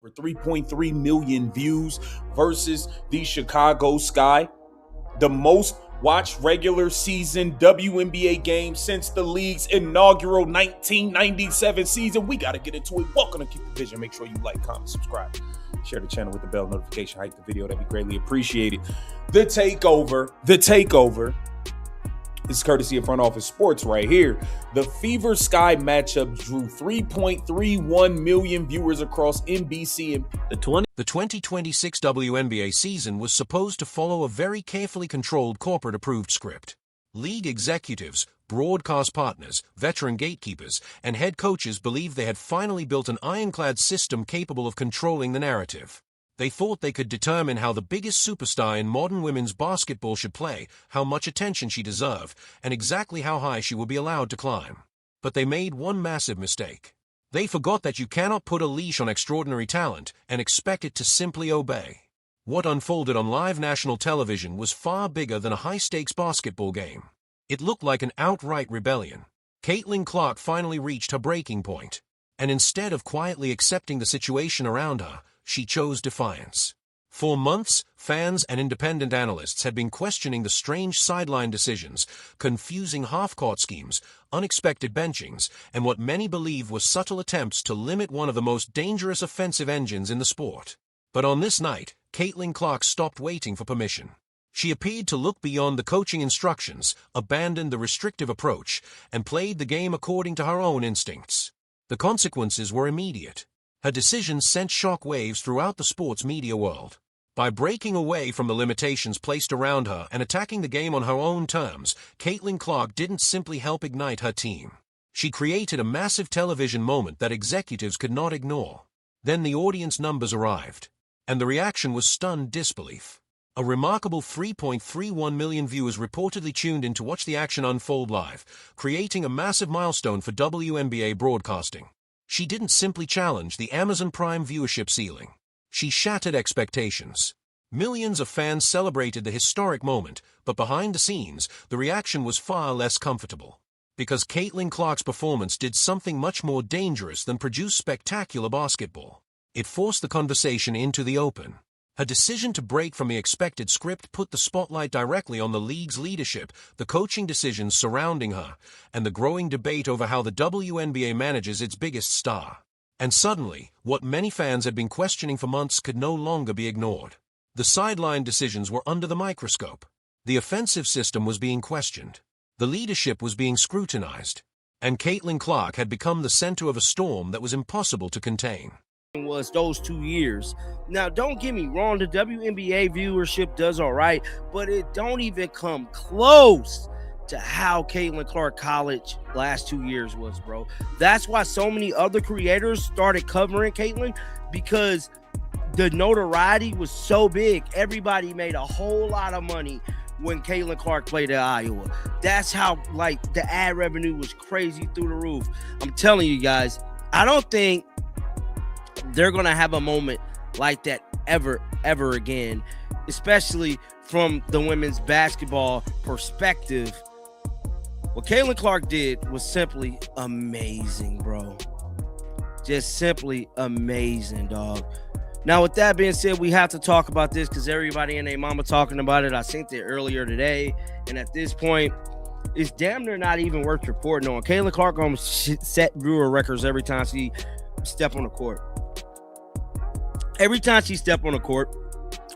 for 3.3 million views versus the Chicago Sky, the most watched regular season WNBA game since the league's inaugural 1997 season. We got to get into it. Welcome to Keep the Vision. Make sure you like, comment, subscribe, share the channel with the bell notification, hype the video. That'd be greatly appreciated. The takeover is courtesy of Front Office Sports right here. The Fever Sky matchup drew 3.31 million viewers across NBC and The 2026 WNBA season was supposed to follow a very carefully controlled corporate-approved script. League executives, broadcast partners, veteran gatekeepers, and head coaches believed they had finally built an ironclad system capable of controlling the narrative. They thought they could determine how the biggest superstar in modern women's basketball should play, how much attention she deserved, and exactly how high she would be allowed to climb. But they made one massive mistake. They forgot that you cannot put a leash on extraordinary talent and expect it to simply obey. What unfolded on live national television was far bigger than a high-stakes basketball game. It looked like an outright rebellion. Caitlin Clark finally reached her breaking point, and instead of quietly accepting the situation around her, she chose defiance. For months, fans and independent analysts had been questioning the strange sideline decisions, confusing half-court schemes, unexpected benchings, and what many believed were subtle attempts to limit one of the most dangerous offensive engines in the sport. But on this night, Caitlin Clark stopped waiting for permission. She appeared to look beyond the coaching instructions, abandoned the restrictive approach, and played the game according to her own instincts. The consequences were immediate. Her decision sent shockwaves throughout the sports media world. By breaking away from the limitations placed around her and attacking the game on her own terms, Caitlin Clark didn't simply help ignite her team. She created a massive television moment that executives could not ignore. Then the audience numbers arrived, and the reaction was stunned disbelief. A remarkable 3.31 million viewers reportedly tuned in to watch the action unfold live, creating a massive milestone for WNBA broadcasting. She didn't simply challenge the Amazon Prime viewership ceiling. She shattered expectations. Millions of fans celebrated the historic moment, but behind the scenes, the reaction was far less comfortable. Because Caitlin Clark's performance did something much more dangerous than produce spectacular basketball. It forced the conversation into the open. Her decision to break from the expected script put the spotlight directly on the league's leadership, the coaching decisions surrounding her, and the growing debate over how the WNBA manages its biggest star. And suddenly, what many fans had been questioning for months could no longer be ignored. The sideline decisions were under the microscope. The offensive system was being questioned. The leadership was being scrutinized. And Caitlin Clark had become the center of a storm that was impossible to contain. Was those 2 years. Now, don't get me wrong, the WNBA viewership does all right, but it don't even come close to how Caitlin Clark College last 2 years was, bro. That's why so many other creators started covering Caitlin, because the notoriety was so big. Everybody made a whole lot of money when Caitlin Clark played at Iowa. That's how, like, the ad revenue was crazy through the roof. I'm telling you guys, I don't think they're going to have a moment like that ever again, especially from the women's basketball perspective. What Caitlin Clark did was simply amazing, bro. Just simply amazing, dog. Now, with that being said, we have to talk about this because everybody and their mama talking about it. I seen it earlier today, and at this point, it's damn near not even worth reporting on. Caitlin Clark going to set viewer records every time she step on the court. Every time she step on the court,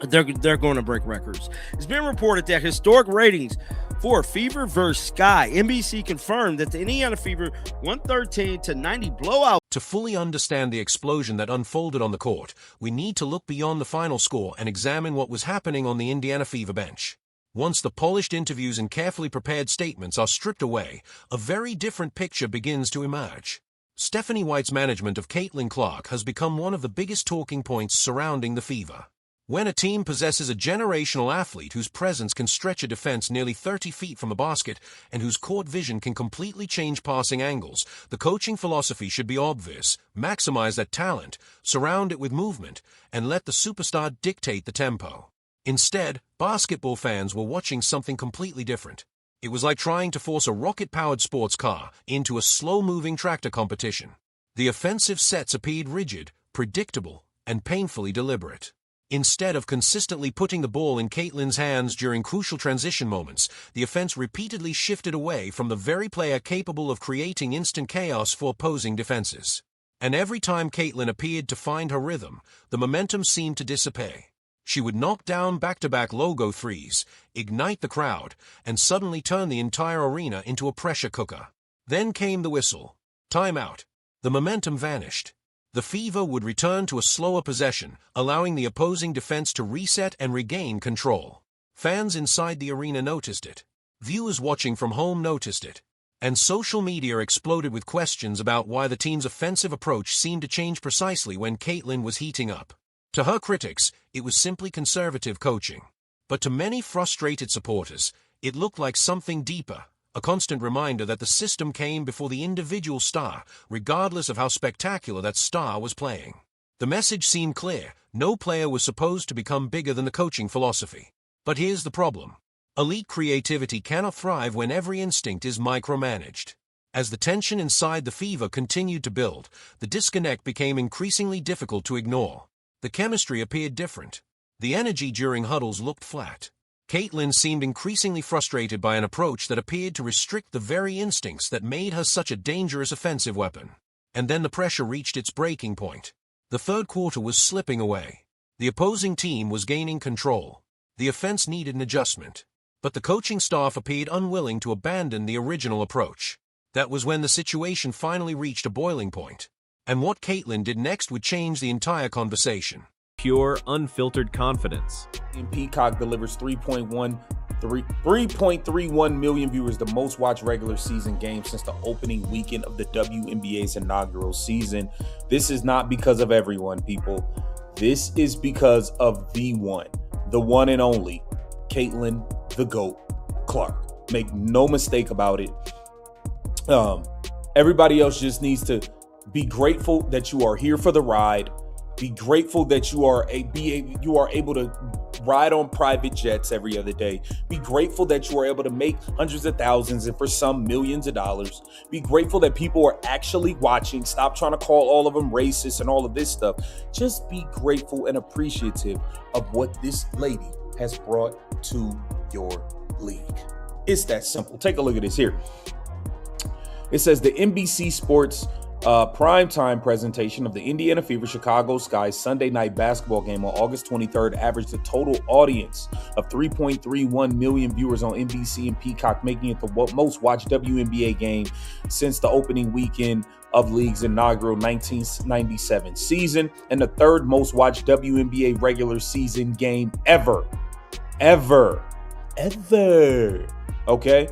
they're going to break records. It's been reported that historic ratings for Fever versus Sky. NBC confirmed that the Indiana Fever 113-90 blowout. To fully understand the explosion that unfolded on the court, we need to look beyond the final score and examine what was happening on the Indiana Fever bench. Once the polished interviews and carefully prepared statements are stripped away, a very different picture begins to emerge. Stephanie White's management of Caitlin Clark has become one of the biggest talking points surrounding the Fever. When a team possesses a generational athlete whose presence can stretch a defense nearly 30 feet from the basket and whose court vision can completely change passing angles, the coaching philosophy should be obvious: maximize that talent, surround it with movement, and let the superstar dictate the tempo. Instead, basketball fans were watching something completely different. It was like trying to force a rocket-powered sports car into a slow-moving tractor competition. The offensive sets appeared rigid, predictable, and painfully deliberate. Instead of consistently putting the ball in Caitlin's hands during crucial transition moments, the offense repeatedly shifted away from the very player capable of creating instant chaos for opposing defenses. And every time Caitlin appeared to find her rhythm, the momentum seemed to dissipate. She would knock down back-to-back logo threes, ignite the crowd, and suddenly turn the entire arena into a pressure cooker. Then came the whistle. Timeout. The momentum vanished. The Fever would return to a slower possession, allowing the opposing defense to reset and regain control. Fans inside the arena noticed it. Viewers watching from home noticed it. And social media exploded with questions about why the team's offensive approach seemed to change precisely when Caitlin was heating up. To her critics, it was simply conservative coaching. But to many frustrated supporters, it looked like something deeper. A constant reminder that the system came before the individual star, regardless of how spectacular that star was playing. The message seemed clear: no player was supposed to become bigger than the coaching philosophy. But here's the problem. Elite creativity cannot thrive when every instinct is micromanaged. As the tension inside the Fever continued to build, the disconnect became increasingly difficult to ignore. The chemistry appeared different. The energy during huddles looked flat. Caitlin seemed increasingly frustrated by an approach that appeared to restrict the very instincts that made her such a dangerous offensive weapon. And then the pressure reached its breaking point. The third quarter was slipping away. The opposing team was gaining control. The offense needed an adjustment. But the coaching staff appeared unwilling to abandon the original approach. That was when the situation finally reached a boiling point. And what Caitlin did next would change the entire conversation. Pure, unfiltered confidence. And Peacock delivers 3.31 million viewers, the most watched regular season game since the opening weekend of the WNBA's inaugural season. This is not because of everyone, people. This is because of the one and only, Caitlin the GOAT Clark. Make no mistake about it. Everybody else just needs to be grateful that you are here for the ride. Be grateful that you are able to ride on private jets every other day. Be grateful that you are able to make hundreds of thousands and for some millions of dollars. Be grateful that people are actually watching. Stop trying to call all of them racist and all of this stuff. Just be grateful and appreciative of what this lady has brought to your league. It's that simple. Take a look at this here. It says the NBC Sports primetime presentation of the Indiana Fever Chicago Sky Sunday night basketball game on August 23rd averaged a total audience of 3.31 million viewers on NBC and Peacock, making it the most watched WNBA game since the opening weekend of league's inaugural 1997 season, and the third most watched WNBA regular season game ever. Okay?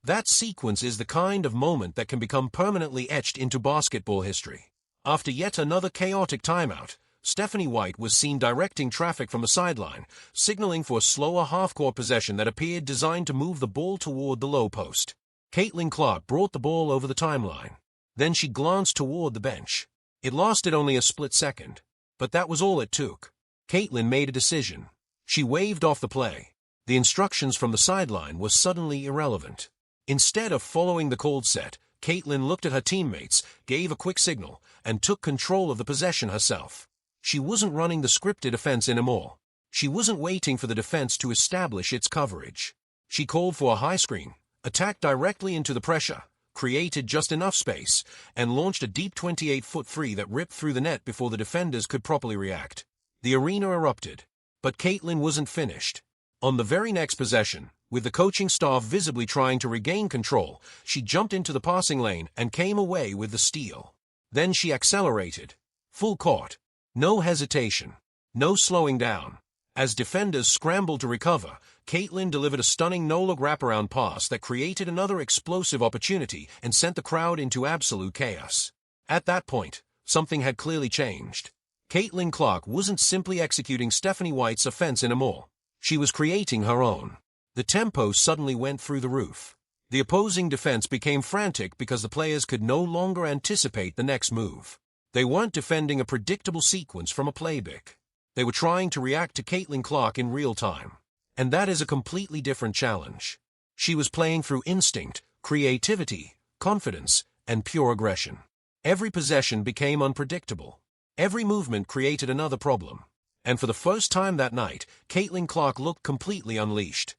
That sequence is the kind of moment that can become permanently etched into basketball history. After yet another chaotic timeout, Stephanie White was seen directing traffic from the sideline, signaling for a slower half-court possession that appeared designed to move the ball toward the low post. Caitlin Clark brought the ball over the timeline. Then she glanced toward the bench. It lasted only a split second, but that was all it took. Caitlin made a decision. She waved off the play. The instructions from the sideline were suddenly irrelevant. Instead of following the called set, Caitlin looked at her teammates, gave a quick signal, and took control of the possession herself. She wasn't running the scripted offense anymore. She wasn't waiting for the defense to establish its coverage. She called for a high screen, attacked directly into the pressure, created just enough space, and launched a deep 28-foot three that ripped through the net before the defenders could properly react. The arena erupted. But Caitlin wasn't finished. On the very next possession, with the coaching staff visibly trying to regain control, she jumped into the passing lane and came away with the steal. Then she accelerated. Full court. No hesitation. No slowing down. As defenders scrambled to recover, Caitlin delivered a stunning no-look wraparound pass that created another explosive opportunity and sent the crowd into absolute chaos. At that point, something had clearly changed. Caitlin Clark wasn't simply executing Stephanie White's offense anymore. She was creating her own. The tempo suddenly went through the roof. The opposing defense became frantic because the players could no longer anticipate the next move. They weren't defending a predictable sequence from a playbook. They were trying to react to Caitlin Clark in real time. And that is a completely different challenge. She was playing through instinct, creativity, confidence, and pure aggression. Every possession became unpredictable. Every movement created another problem. And for the first time that night, Caitlin Clark looked completely unleashed.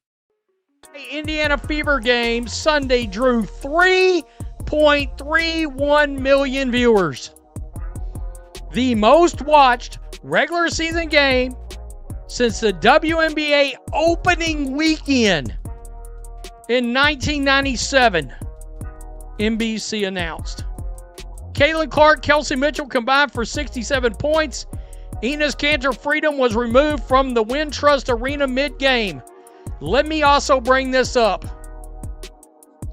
Indiana Fever game Sunday drew 3.31 million viewers. The most watched regular season game since the WNBA opening weekend in 1997, NBC announced. Caitlin Clark, Kelsey Mitchell combined for 67 points. Enos Kanter Freedom was removed from the Wintrust Arena mid-game. Let me also bring this up.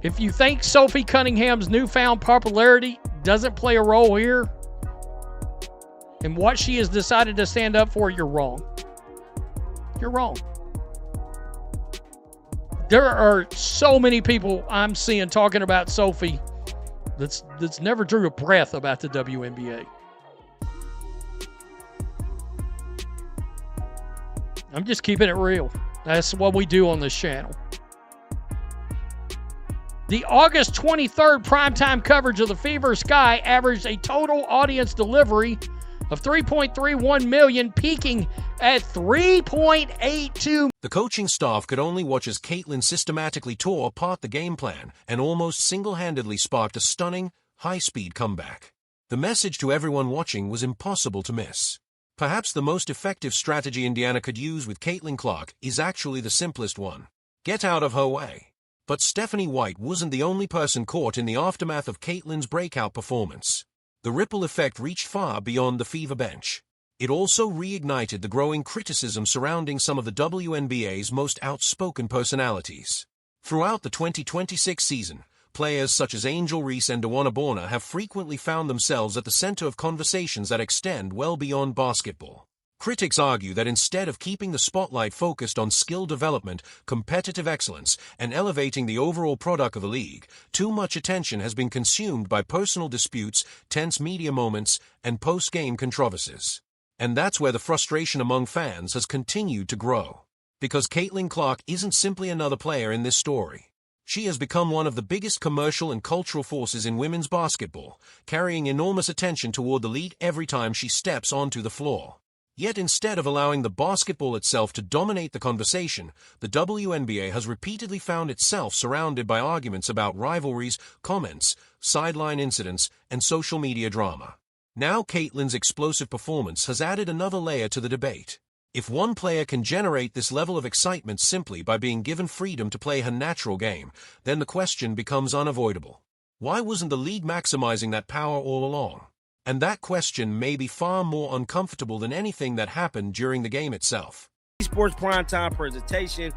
If you think Sophie Cunningham's newfound popularity doesn't play a role here, and what she has decided to stand up for, you're wrong. You're wrong. There are so many people I'm seeing talking about Sophie that's never drew a breath about the WNBA. I'm just keeping it real. That's what we do on this channel. The August 23rd primetime coverage of the Fever Sky averaged a total audience delivery of 3.31 million, peaking at 3.82. The coaching staff could only watch as Caitlin systematically tore apart the game plan and almost single-handedly sparked a stunning, high-speed comeback. The message to everyone watching was impossible to miss. Perhaps the most effective strategy Indiana could use with Caitlin Clark is actually the simplest one. Get out of her way. But Stephanie White wasn't the only person caught in the aftermath of Caitlin's breakout performance. The ripple effect reached far beyond the Fever bench. It also reignited the growing criticism surrounding some of the WNBA's most outspoken personalities. Throughout the 2026 season, players such as Angel Reese and Dawana Borna have frequently found themselves at the center of conversations that extend well beyond basketball. Critics argue that instead of keeping the spotlight focused on skill development, competitive excellence, and elevating the overall product of the league, too much attention has been consumed by personal disputes, tense media moments, and post-game controversies. And that's where the frustration among fans has continued to grow. Because Caitlin Clark isn't simply another player in this story. She has become one of the biggest commercial and cultural forces in women's basketball, carrying enormous attention toward the league every time she steps onto the floor. Yet instead of allowing the basketball itself to dominate the conversation, the WNBA has repeatedly found itself surrounded by arguments about rivalries, comments, sideline incidents, and social media drama. Now Caitlin's explosive performance has added another layer to the debate. If one player can generate this level of excitement simply by being given freedom to play her natural game, then the question becomes unavoidable. Why wasn't the league maximizing that power all along? And that question may be far more uncomfortable than anything that happened during the game itself. Sports primetime presentation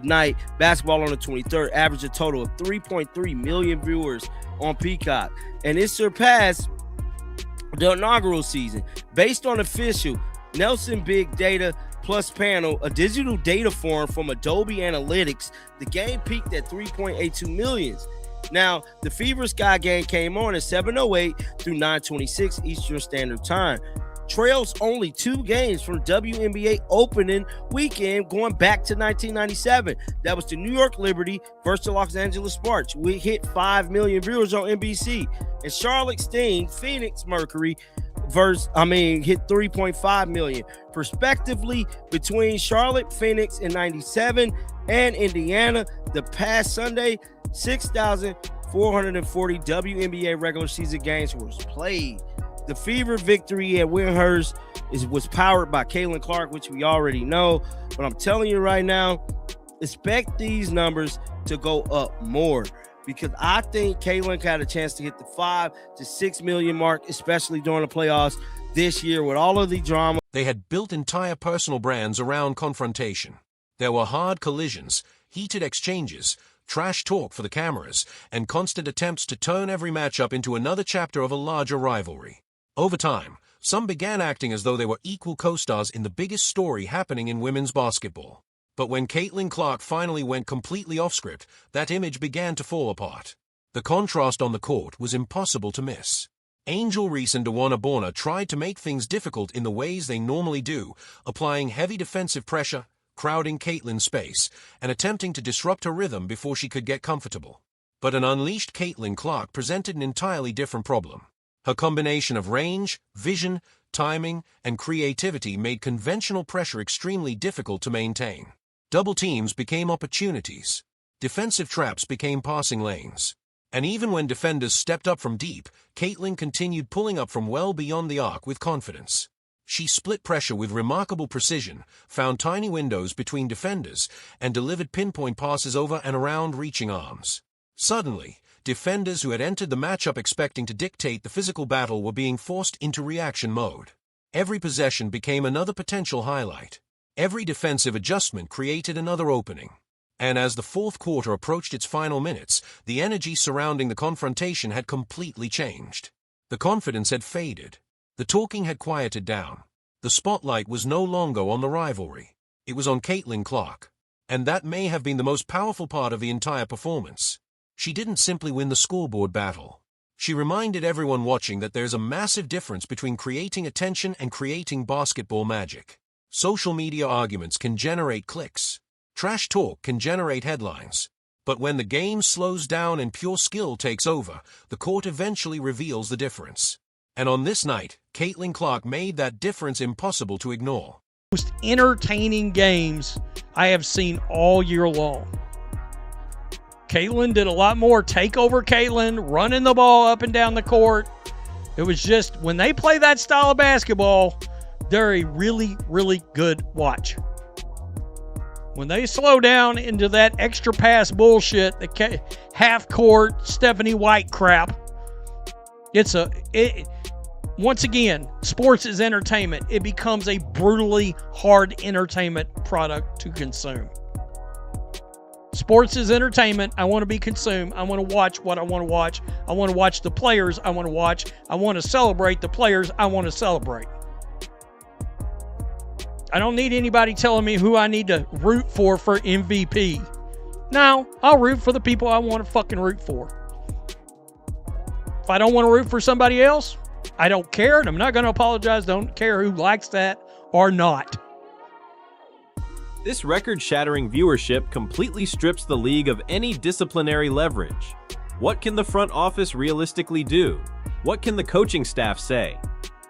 night, basketball on the 23rd, averaged a total of 3.3 million viewers on Peacock. And it surpassed the inaugural season. Based on official Nelson Big Data Plus panel, a digital data form from Adobe Analytics, the game peaked at 3.82 million. Now, the Fever Sky game came on at 7:08 through 9:26 Eastern Standard Time. Trails only 2 games from WNBA opening weekend going back to 1997. That was the New York Liberty versus the Los Angeles Sparks. We hit 5 million viewers on NBC. And Charlotte Sting, Phoenix Mercury hit 3.5 million. Respectively, between Charlotte, Phoenix in 97 and Indiana, the past Sunday, 6,440 WNBA regular season games was played. The Fever victory at Windhurst was powered by Caitlin Clark, which we already know. But I'm telling you right now, expect these numbers to go up more, because I think Caitlin got a chance to hit the 5 to 6 million mark, especially during the playoffs this year with all of the drama. They had built entire personal brands around confrontation. There were hard collisions, heated exchanges, trash talk for the cameras, and constant attempts to turn every matchup into another chapter of a larger rivalry. Over time, some began acting as though they were equal co-stars in the biggest story happening in women's basketball. But when Caitlin Clark finally went completely off-script, that image began to fall apart. The contrast on the court was impossible to miss. Angel Reese and Dawana Borna tried to make things difficult in the ways they normally do, applying heavy defensive pressure, crowding Caitlin's space, and attempting to disrupt her rhythm before she could get comfortable. But an unleashed Caitlin Clark presented an entirely different problem. Her combination of range, vision, timing, and creativity made conventional pressure extremely difficult to maintain. Double teams became opportunities. Defensive traps became passing lanes. And even when defenders stepped up from deep, Caitlin continued pulling up from well beyond the arc with confidence. She split pressure with remarkable precision, found tiny windows between defenders, and delivered pinpoint passes over and around reaching arms. Suddenly, defenders who had entered the matchup expecting to dictate the physical battle were being forced into reaction mode. Every possession became another potential highlight. Every defensive adjustment created another opening. And as the fourth quarter approached its final minutes, the energy surrounding the confrontation had completely changed. The confidence had faded. The talking had quieted down. The spotlight was no longer on the rivalry. It was on Caitlin Clark. And that may have been the most powerful part of the entire performance. She didn't simply win the scoreboard battle. She reminded everyone watching that there's a massive difference between creating attention and creating basketball magic. Social media arguments can generate clicks. Trash talk can generate headlines. But when the game slows down and pure skill takes over, the court eventually reveals the difference. And on this night, Caitlin Clark made that difference impossible to ignore. Most entertaining games I have seen all year long. Caitlin did a lot more takeover Caitlin, running the ball up and down the court. It was just, when they play that style of basketball, they're a really, really good watch. When they slow down into that extra pass bullshit, the half-court Stephanie White crap, once again, sports is entertainment. It becomes a brutally hard entertainment product to consume. Sports is entertainment. I want to be consumed. I want to watch what I want to watch. I want to watch the players I want to watch. I want to celebrate the players I want to celebrate. I don't need anybody telling me who I need to root for MVP. No, I'll root for the people I want to fucking root for. If I don't want to root for somebody else, I don't care, and I'm not going to apologize. Don't care who likes that or not. This record-shattering viewership completely strips the league of any disciplinary leverage. What can the front office realistically do? What can the coaching staff say?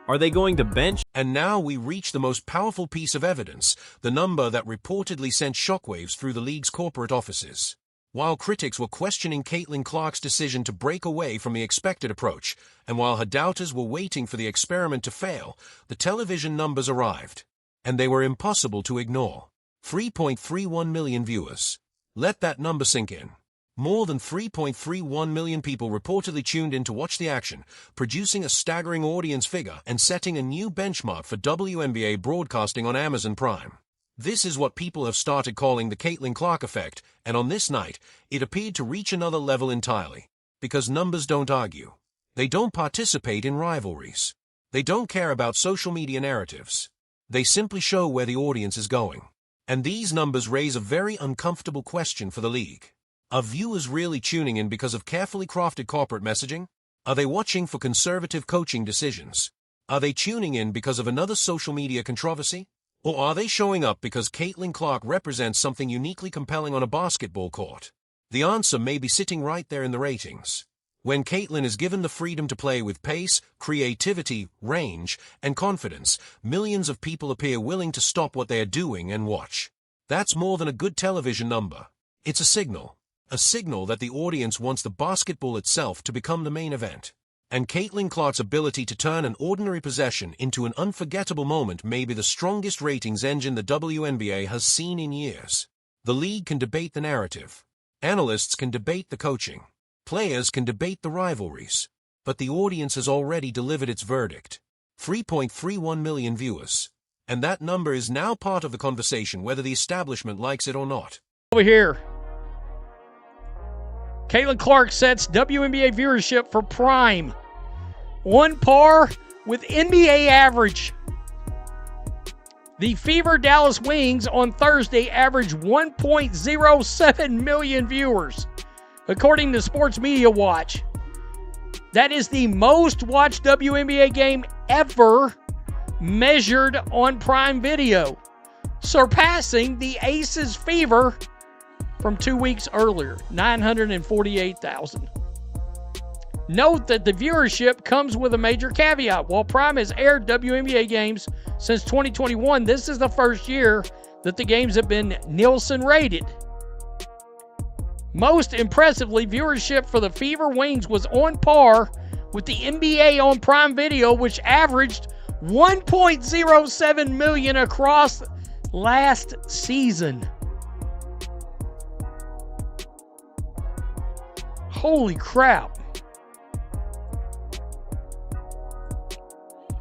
Are they going to bench? And now we reach the most powerful piece of evidence, the number that reportedly sent shockwaves through the league's corporate offices. While critics were questioning Caitlin Clark's decision to break away from the expected approach, and while her doubters were waiting for the experiment to fail, the television numbers arrived. And they were impossible to ignore. 3.31 million viewers. Let that number sink in. More than 3.31 million people reportedly tuned in to watch the action, producing a staggering audience figure and setting a new benchmark for WNBA broadcasting on Amazon Prime. This is what people have started calling the Caitlin Clark effect, and on this night, it appeared to reach another level entirely. Because numbers don't argue. They don't participate in rivalries. They don't care about social media narratives. They simply show where the audience is going. And these numbers raise a very uncomfortable question for the league. Are viewers really tuning in because of carefully crafted corporate messaging? Are they watching for conservative coaching decisions? Are they tuning in because of another social media controversy? Or are they showing up because Caitlin Clark represents something uniquely compelling on a basketball court? The answer may be sitting right there in the ratings. When Caitlin is given the freedom to play with pace, creativity, range, and confidence, millions of people appear willing to stop what they are doing and watch. That's more than a good television number. It's a signal. A signal that the audience wants the basketball itself to become the main event. And Caitlin Clark's ability to turn an ordinary possession into an unforgettable moment may be the strongest ratings engine the WNBA has seen in years. The league can debate the narrative. Analysts can debate the coaching. Players can debate the rivalries. But the audience has already delivered its verdict. 3.31 million viewers. And that number is now part of the conversation whether the establishment likes it or not. Over here. Caitlin Clark sets WNBA viewership for Prime. On par with NBA average. The Fever Dallas Wings on Thursday averaged 1.07 million viewers, according to Sports Media Watch. That is the most watched WNBA game ever measured on Prime Video, surpassing the Aces Fever from 2 weeks earlier, 948,000. Note that the viewership comes with a major caveat. While Prime has aired WNBA games since 2021, this is the first year that the games have been Nielsen rated. Most impressively, viewership for the Fever Wings was on par with the NBA on Prime Video, which averaged 1.07 million across last season. Holy crap.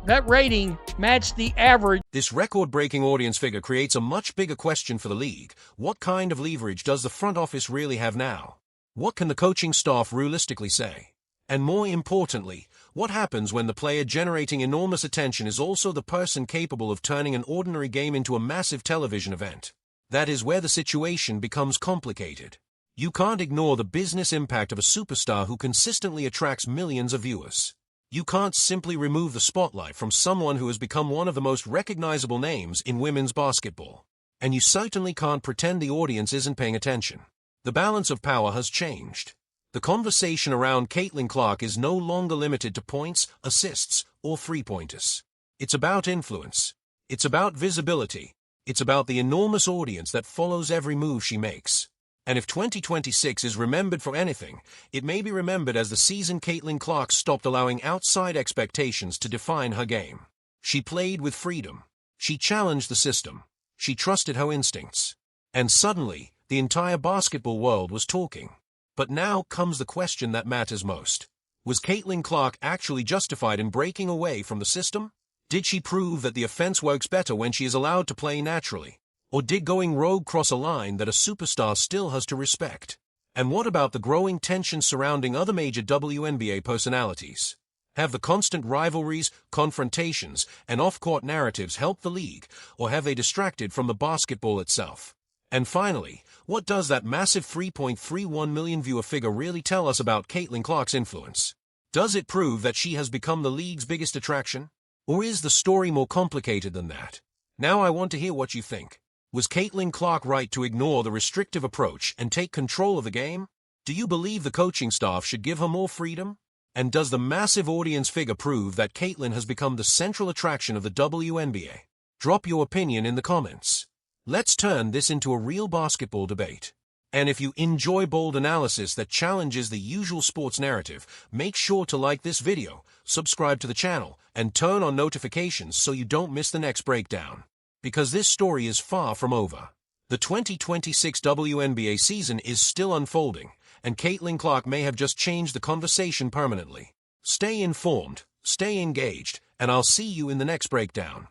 That rating matched the average. This record-breaking audience figure creates a much bigger question for the league. What kind of leverage does the front office really have now? What can the coaching staff realistically say? And more importantly, what happens when the player generating enormous attention is also the person capable of turning an ordinary game into a massive television event? That is where the situation becomes complicated. You can't ignore the business impact of a superstar who consistently attracts millions of viewers. You can't simply remove the spotlight from someone who has become one of the most recognizable names in women's basketball. And you certainly can't pretend the audience isn't paying attention. The balance of power has changed. The conversation around Caitlin Clark is no longer limited to points, assists, or three-pointers. It's about influence. It's about visibility. It's about the enormous audience that follows every move she makes. And if 2026 is remembered for anything, it may be remembered as the season Caitlin Clark stopped allowing outside expectations to define her game. She played with freedom. She challenged the system. She trusted her instincts. And suddenly, the entire basketball world was talking. But now comes the question that matters most. Was Caitlin Clark actually justified in breaking away from the system? Did she prove that the offense works better when she is allowed to play naturally? Or did going rogue cross a line that a superstar still has to respect? And what about the growing tension surrounding other major WNBA personalities? Have the constant rivalries, confrontations, and off-court narratives helped the league, or have they distracted from the basketball itself? And finally, what does that massive 3.31 million viewer figure really tell us about Caitlin Clark's influence? Does it prove that she has become the league's biggest attraction? Or is the story more complicated than that? Now I want to hear what you think. Was Caitlin Clark right to ignore the restrictive approach and take control of the game? Do you believe the coaching staff should give her more freedom? And does the massive audience figure prove that Caitlin has become the central attraction of the WNBA? Drop your opinion in the comments. Let's turn this into a real basketball debate. And if you enjoy bold analysis that challenges the usual sports narrative, make sure to like this video, subscribe to the channel, and turn on notifications so you don't miss the next breakdown. Because this story is far from over. The 2026 WNBA season is still unfolding, and Caitlin Clark may have just changed the conversation permanently. Stay informed, stay engaged, and I'll see you in the next breakdown.